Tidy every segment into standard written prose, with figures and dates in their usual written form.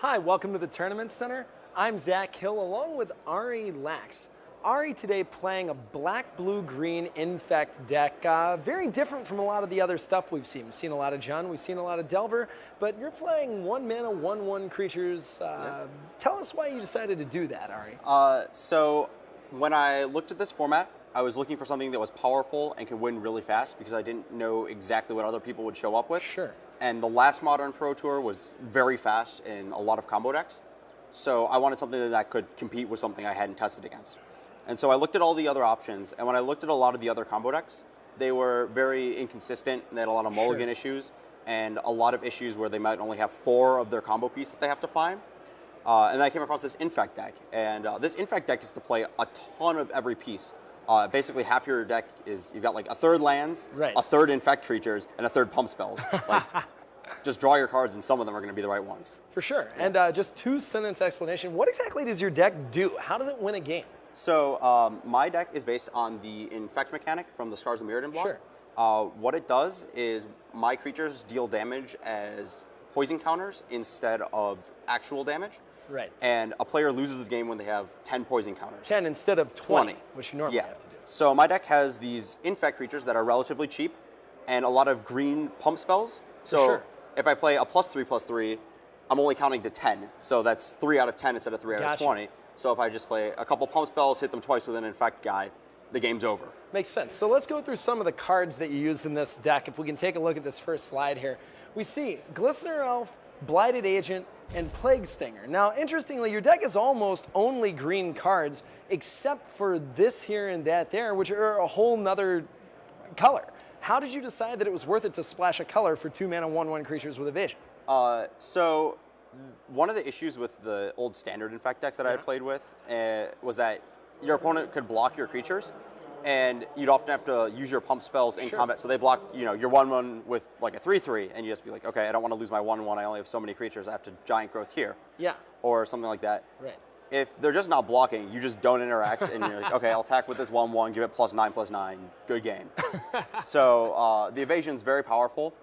Hi, welcome to the Tournament Center. I'm Zach Hill along with Ari Lax. Ari today playing a black, blue, green Infect deck. Very different from a lot of the other stuff we've seen. We've seen a lot of Jund, we've seen a lot of Delver, but you're playing 1 mana, 1/1 creatures. Tell us why you decided to do that, Ari. So when I looked at this format, I was looking for something that was powerful and could win really fast because I didn't know exactly what other people would show up with. Sure. And the last Modern Pro Tour was very fast in a lot of combo decks. So I wanted something that could compete with something I hadn't tested against. And so I looked at all the other options, and when I looked at a lot of the other combo decks, they were very inconsistent, and they had a lot of mulligan issues, and a lot of issues where they might only have 4 of their combo piece that they have to find. And then I came across this Infect deck, and this Infect deck is to play a ton of every piece. Basically, half your deck is, you've got like a third lands, a third Infect creatures, and a third pump spells. Like, just draw your cards, and some of them are going to be the right ones. For sure. Yeah. And just 2-sentence explanation. What exactly does your deck do? How does it win a game? So my deck is based on the Infect mechanic from the Scars of Mirrodin block. Sure. What it does is my creatures deal damage as poison counters instead of actual damage. Right. And a player loses the game when they have 10 poison counters. 10 instead of 20. Which you normally have to do. So my deck has these Infect creatures that are relatively cheap and a lot of green pump spells. So if I play a +3/+3, I'm only counting to 10. So that's 3 out of 10 instead of 3 out of 20. So if I just play a couple pump spells, hit them twice with an Infect guy, the game's over. Makes sense. So let's go through some of the cards that you used in this deck. If we can take a look at this first slide here. We see Glistener Elf, Blighted Agent, and Plague Stinger. Now, interestingly, your deck is almost only green cards, except for this here and that there, which are a whole nother color. How did you decide that it was worth it to splash a color for 2 mana, 1/1 creatures with evasion? So one of the issues with the old standard Infect decks that I had played with was that your opponent could block your creatures, and you'd often have to use your pump spells in combat. So they block, your 1/1 with like a 3/3, and you just be like, okay, I don't want to lose my 1/1. I only have so many creatures. I have to giant growth here. Yeah. Or something like that. Right. If they're just not blocking, you just don't interact, and you're like, okay, I'll attack with this 1/1, give it +9/+9, good game. So the evasion is very powerful,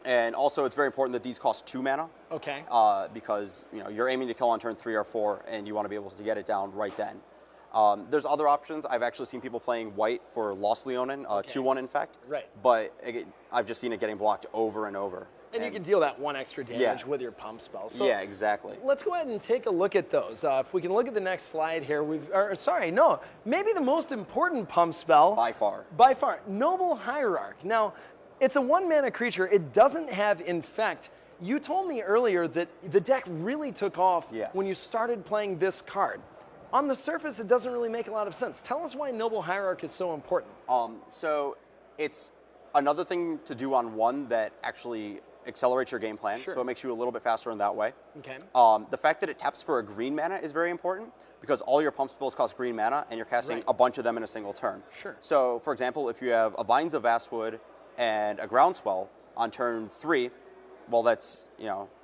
and also it's very important that these cost 2 mana. Okay. Because you're aiming to kill on turn 3 or 4, and you want to be able to get it down right then. There's other options. I've actually seen people playing white for Lost Leonin, 2/1 Infect. Right. But I've just seen it getting blocked over and over. And you can deal that 1 extra damage with your pump spell. So yeah, exactly. Let's go ahead and take a look at those. If we can look at the next slide here, maybe the most important pump spell. By far. By far, Noble Hierarch. Now, it's a 1 mana creature. It doesn't have Infect. You told me earlier that the deck really took off when you started playing this card. On the surface, it doesn't really make a lot of sense. Tell us why Noble Hierarch is so important. So it's another thing to do on one that actually accelerates your game plan, so it makes you a little bit faster in that way. Okay. The fact that it taps for a green mana is very important because all your pump spells cost green mana, and you're casting a bunch of them in a single turn. Sure. So, for example, if you have a Vines of Vastwood and a Groundswell on turn 3, well, that's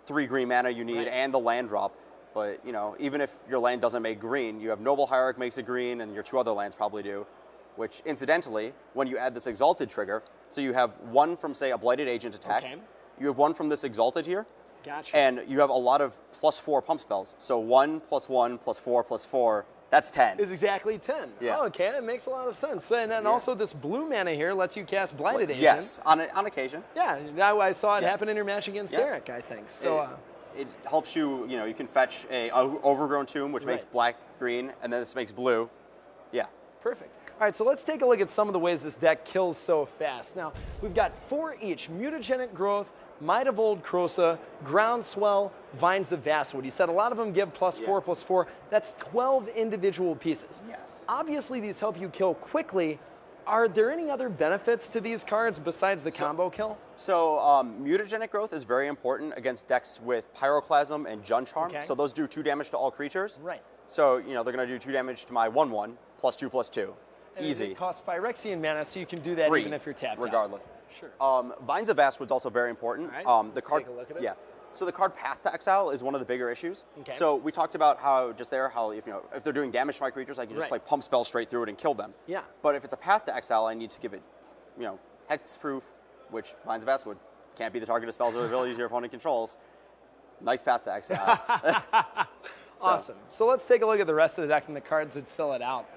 3 green mana you need and the land drop. But even if your land doesn't make green, you have Noble Hierarch makes it green, and your 2 other lands probably do. Which, incidentally, when you add this Exalted trigger, so you have 1 from, say, a Blighted Agent attack. Okay. You have 1 from this Exalted here. Gotcha. And you have a lot of +4 pump spells. So 1 + 1 + 4 + 4, that's 10. Is exactly 10. Yeah. Oh, okay, that makes a lot of sense. And then also this blue mana here lets you cast Blighted Agent. Yes, on occasion. Yeah, I saw it happen in your match against Derek, I think. So it helps you, you can fetch a Overgrown Tomb, which makes black-green, and then this makes blue. Yeah. Perfect. All right, so let's take a look at some of the ways this deck kills so fast. Now, we've got 4 each: Mutagenic Growth, Might of Old Krosa, Groundswell, Vines of Vastwood. You said a lot of them give +4/+4. That's 12 individual pieces. Yes. Obviously, these help you kill quickly. Are there any other benefits to these cards besides the combo kill? So Mutagenic Growth is very important against decks with Pyroclasm and Jund Charm. Okay. So those do 2 damage to all creatures. Right. So they're going to do 2 damage to my 1/1 +2/+2. And easy. It costs Phyrexian mana, so you can do that even if you're tapped regardless. out. Sure. Vines of Vastwood is also very important. All right, let's take a look at it. Yeah. So the card Path to Exile is one of the bigger issues. Okay. So we talked about how if they're doing damage to my creatures, I can just play pump spell straight through it and kill them. Yeah. But if it's a Path to Exile, I need to give it, hexproof, which Vines of Vastwood can't be the target of spells or abilities your opponent controls. Nice path to exile. Awesome. So let's take a look at the rest of the deck and the cards that fill it out.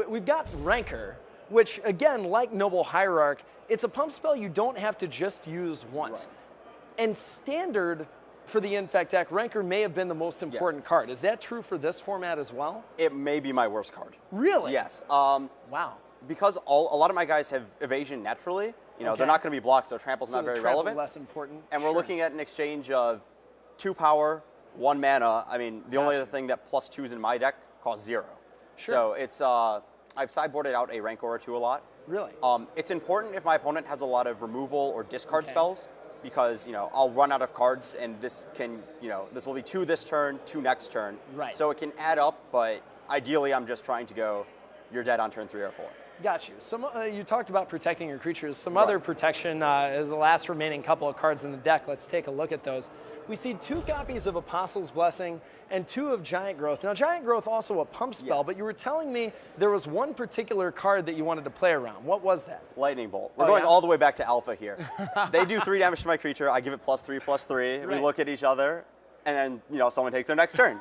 We've got Rancor, which again, like Noble Hierarch, it's a pump spell you don't have to just use once. Right. And standard for the Infect deck, Rancor may have been the most important card. Is that true for this format as well? It may be my worst card. Really? Yes. Wow. Because a lot of my guys have evasion naturally, they're not going to be blocked, so trample's not very relevant. Less important. And we're looking at an exchange of 2 power, 1 mana. I mean, the only other thing that +2s in my deck costs 0. Sure. So it's I've sideboarded out a Rancor or 2 a lot. Really? It's important if my opponent has a lot of removal or discard spells, because I'll run out of cards, and this can this will be 2 this turn, 2 next turn. Right. So it can add up, but ideally I'm just trying to go, you're dead on turn 3 or 4. Got you. You talked about protecting your creatures. Some other protection is the last remaining couple of cards in the deck. Let's take a look at those. We see 2 copies of Apostle's Blessing and 2 of Giant Growth. Now, Giant Growth also a pump spell, but you were telling me there was one particular card that you wanted to play around. What was that? Lightning Bolt. We're going all the way back to Alpha here. They do 3 damage to my creature. I give it +3/+3. We look at each other, and then someone takes their next turn.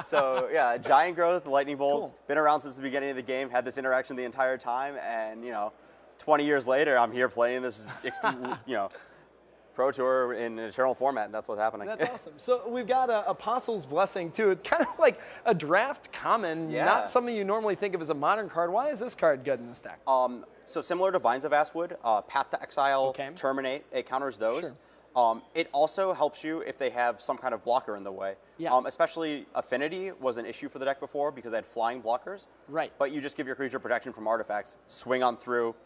So yeah, Giant Growth, Lightning Bolt, been around since the beginning of the game, had this interaction the entire time, and 20 years later, I'm here playing this, Pro Tour in Eternal format, and that's what's happening. That's awesome. So we've got Apostle's Blessing too. It's kind of like a draft common, not something you normally think of as a modern card. Why is this card good in this deck? So similar to Vines of Vastwood, Path to Exile, Terminate, it counters those. Sure. It also helps you if they have some kind of blocker in the way. Especially Affinity was an issue for the deck before because they had flying blockers. Right. But you just give your creature protection from artifacts, swing on through,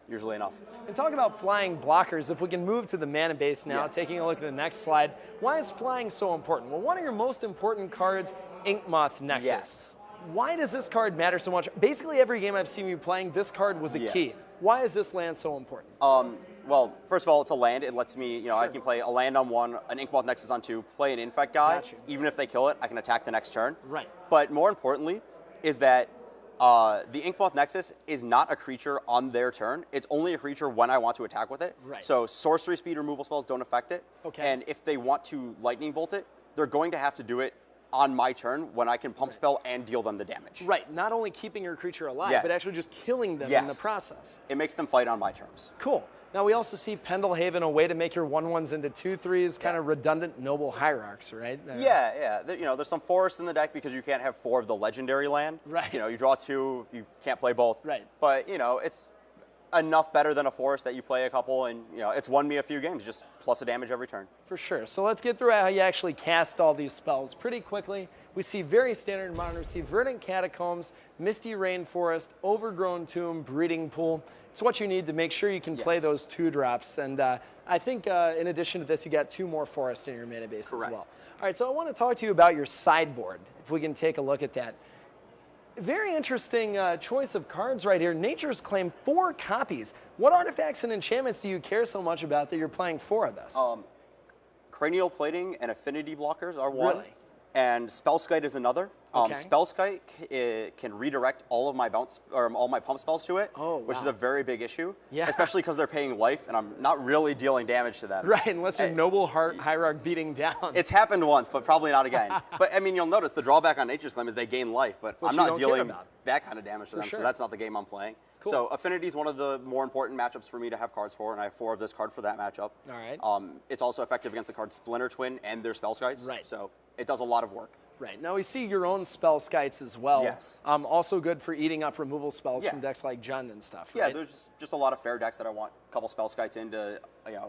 usually enough. And talk about flying blockers, if we can move to the mana base now, taking a look at the next slide. Why is flying so important? Well, one of your most important cards, Inkmoth Nexus. Yes. Why does this card matter so much? Basically, every game I've seen you playing, this card was a key. Why is this land so important? Well, first of all, it's a land. It lets me, I can play a land on 1, an Inkmoth Nexus on 2, play an Infect guy. Even if they kill it, I can attack the next turn. Right. But more importantly is that the Inkmoth Nexus is not a creature on their turn. It's only a creature when I want to attack with it. Right. So sorcery speed removal spells don't affect it. Okay. And if they want to lightning bolt it, they're going to have to do it on my turn when I can pump spell and deal them the damage. Right. Not only keeping your creature alive, but actually just killing them in the process. It makes them fight on my terms. Cool. Now we also see Pendlehaven, a way to make your 1/1s into 2/3s, kind of redundant Noble Hierarchs, right? Yeah. There's some forests in the deck because you can't have 4 of the legendary land. Right. You draw 2, you can't play both. Right. But it's enough better than a forest that you play a couple, and it's won me a few games, just plus a damage every turn. For sure. So let's get through how you actually cast all these spells pretty quickly. We see very standard and modern. We see Verdant Catacombs, Misty Rainforest, Overgrown Tomb, Breeding Pool. It's what you need to make sure you can play those 2-drops. And I think in addition to this, you got 2 more forests in your mana base as well. All right, so I want to talk to you about your sideboard, if we can take a look at that. Very interesting choice of cards right here. Nature's Claim, 4 copies. What artifacts and enchantments do you care so much about that you're playing 4 of this? Cranial Plating and Affinity blockers are one. Really? And Spellskite is another. Spellskite can redirect all of my all my pump spells to it, which is a very big issue. Yeah. Especially because they're paying life, and I'm not really dealing damage to them. Right, unless you're Noble Hierarch beating down. It's happened once, but probably not again. But I mean, you'll notice the drawback on Nature's Claim is they gain life, but I'm not dealing that kind of damage to them, so that's not the game I'm playing. Cool. So Affinity is one of the more important matchups for me to have cards for, and I have 4 of this card for that matchup. All right. It's also effective against the card Splinter Twin and their Spellskites. Right. So it does a lot of work. Right. Now we see your own Spellskites as well. Yes. Also good for eating up removal spells from decks like Jund and stuff, right? Yeah, there's just a lot of fair decks that I want a couple Spellskites in to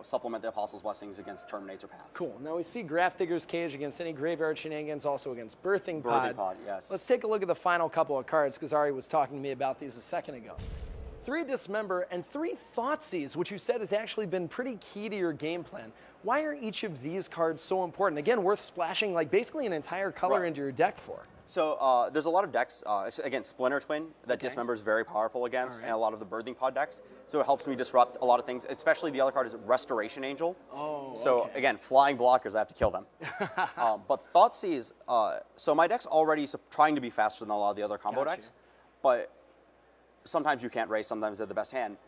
supplement the Apostle's Blessings against Terminates or Paths. Cool. Now we see Grafdigger's Cage against any graveyard shenanigans, also against Birthing Pod. Birthing Pod, yes. Let's take a look at the final couple of cards, because Ari was talking to me about these a second ago. 3 Dismember and 3 Thoughtseize, which you said has actually been pretty key to your game plan. Why are each of these cards so important? Again, worth splashing like basically an entire color into your deck for. So there's a lot of decks, again, Splinter Twin, that Dismember is very powerful against, and a lot of the Birthing Pod decks. So it helps me disrupt a lot of things, especially the other card is Restoration Angel. So again, flying blockers, I have to kill them. But Thoughtseize, so my deck's already trying to be faster than a lot of the other combo decks, but sometimes you can't race, sometimes they're the best hand.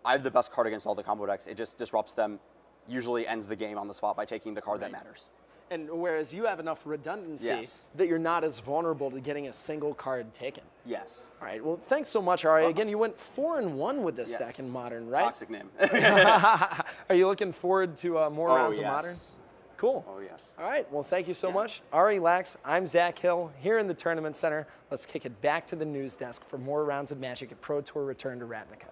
I have the best card against all the combo decks. It just disrupts them usually ends the game on the spot by taking the card that matters. And whereas you have enough redundancy Yes. that you're not as vulnerable to getting a single card taken. Yes. All right, well, thanks so much, Ari. Again, you went 4-1 with this deck in Modern, right? Toxic name. Are you looking forward to more rounds of Modern? Cool. Oh, yes. All right, well, thank you so much. Ari Lax, I'm Zach Hill, here in the Tournament Center. Let's kick it back to the news desk for more rounds of Magic at Pro Tour Return to Ravnica.